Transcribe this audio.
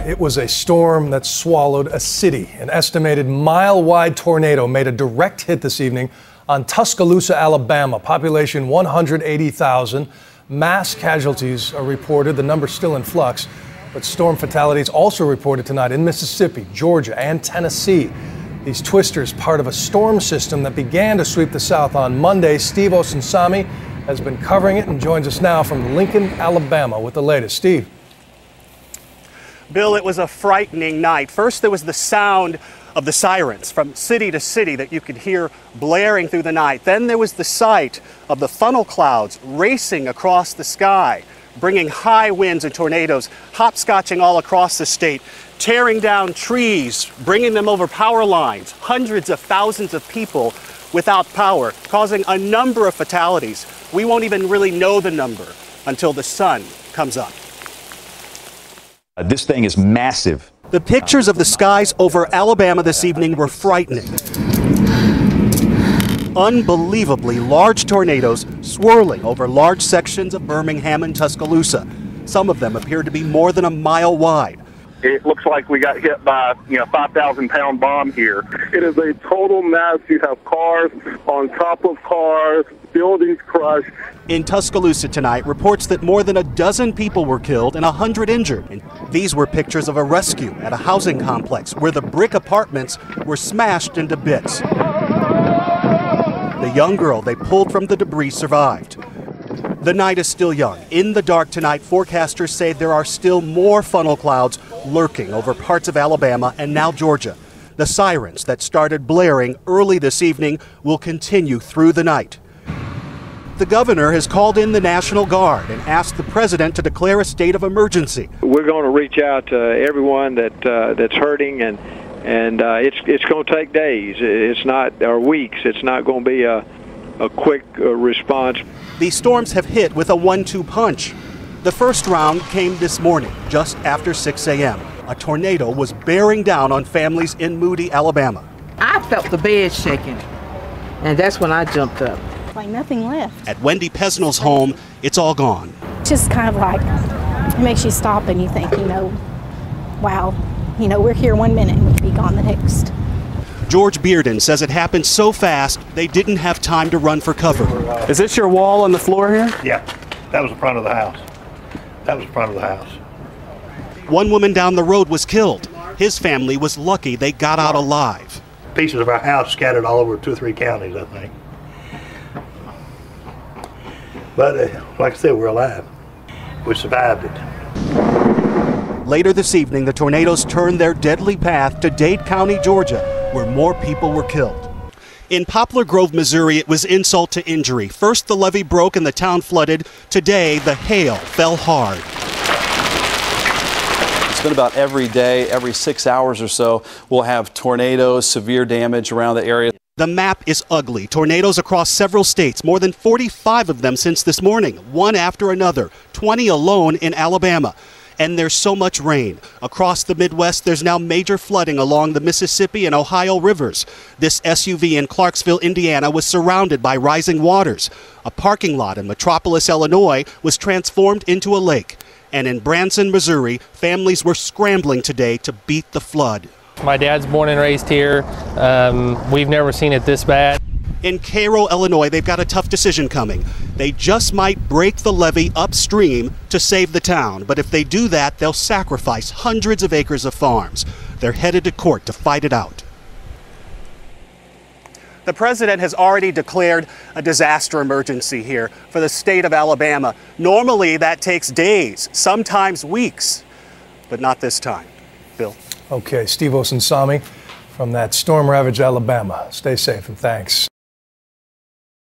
It was a storm that swallowed a city. An estimated mile-wide tornado made a direct hit this evening on Tuscaloosa, Alabama. Population 180,000. Mass casualties are reported. The number's still in flux. But storm fatalities also reported tonight in Mississippi, Georgia, and Tennessee. These twisters, part of a storm system that began to sweep the South on Monday. Steve Osunsami has been covering it and joins us now from Lincoln, Alabama with the latest. Steve. Bill, it was a frightening night. First, there was the sound of the sirens from city to city that you could hear blaring through the night. Then there was the sight of the funnel clouds racing across the sky, bringing high winds and tornadoes, hopscotching all across the state, tearing down trees, bringing them over power lines, hundreds of thousands of people without power, causing a number of fatalities. We won't even really know the number until the sun comes up. This thing is massive. The pictures of the skies over Alabama this evening were frightening. Unbelievably large tornadoes swirling over large sections of Birmingham and Tuscaloosa. Some of them appear to be more than a mile wide. It looks like we got hit by a 5,000-pound bomb here. It is a total mess. You have cars on top of cars, buildings crushed. In Tuscaloosa tonight, reports that more than a dozen people were killed and 100 injured. And these were pictures of a rescue at a housing complex where the brick apartments were smashed into bits. The young girl they pulled from the debris survived. The night is still young. In the dark tonight, forecasters say there are still more funnel clouds lurking over parts of Alabama and now Georgia. The sirens that started blaring early this evening will continue through the night. The governor has called in the National Guard and asked the president to declare a state of emergency. We're going to reach out to everyone that's hurting, and it's going to take days. It's not, or weeks. It's not going to be a quick response. These storms have hit with a 1-2 punch. The first round came this morning, just after 6 a.m. A tornado was bearing down on families in Moody, Alabama. I felt the bed shaking, and that's when I jumped up. Like nothing left. At Wendy Pesnell's home, it's all gone. Just kind of like, it makes you stop and you think, wow, we're here 1 minute and we could be gone the next. George Bearden says it happened so fast they didn't have time to run for cover. Is this your wall on the floor here? Yeah, that was the front of the house. That was the front of the house. One woman down the road was killed. His family was lucky they got out alive. Pieces of our house scattered all over 2 or 3 counties, I think. But like I said, we're alive. We survived it. Later this evening, the tornadoes turned their deadly path to Dade County, Georgia, where more people were killed. In Poplar Grove, Missouri, it was insult to injury. First, the levee broke and the town flooded. Today, the hail fell hard. It's been about every day, every 6 hours or so, we'll have tornadoes, severe damage around the area. The map is ugly. Tornadoes across several states, more than 45 of them since this morning, one after another, 20 alone in Alabama. And there's so much rain. Across the Midwest, there's now major flooding along the Mississippi and Ohio rivers. This SUV in Clarksville, Indiana, was surrounded by rising waters. A parking lot in Metropolis, Illinois, was transformed into a lake. And in Branson, Missouri, families were scrambling today to beat the flood. My dad's born and raised here. We've never seen it this bad. In Cairo, Illinois, they've got a tough decision coming. They just might break the levee upstream to save the town. But if they do that, they'll sacrifice hundreds of acres of farms. They're headed to court to fight it out. The president has already declared a disaster emergency here for the state of Alabama. Normally, that takes days, sometimes weeks, but not this time. Bill. Okay, Steve Osunsami from that storm-ravaged Alabama. Stay safe and thanks.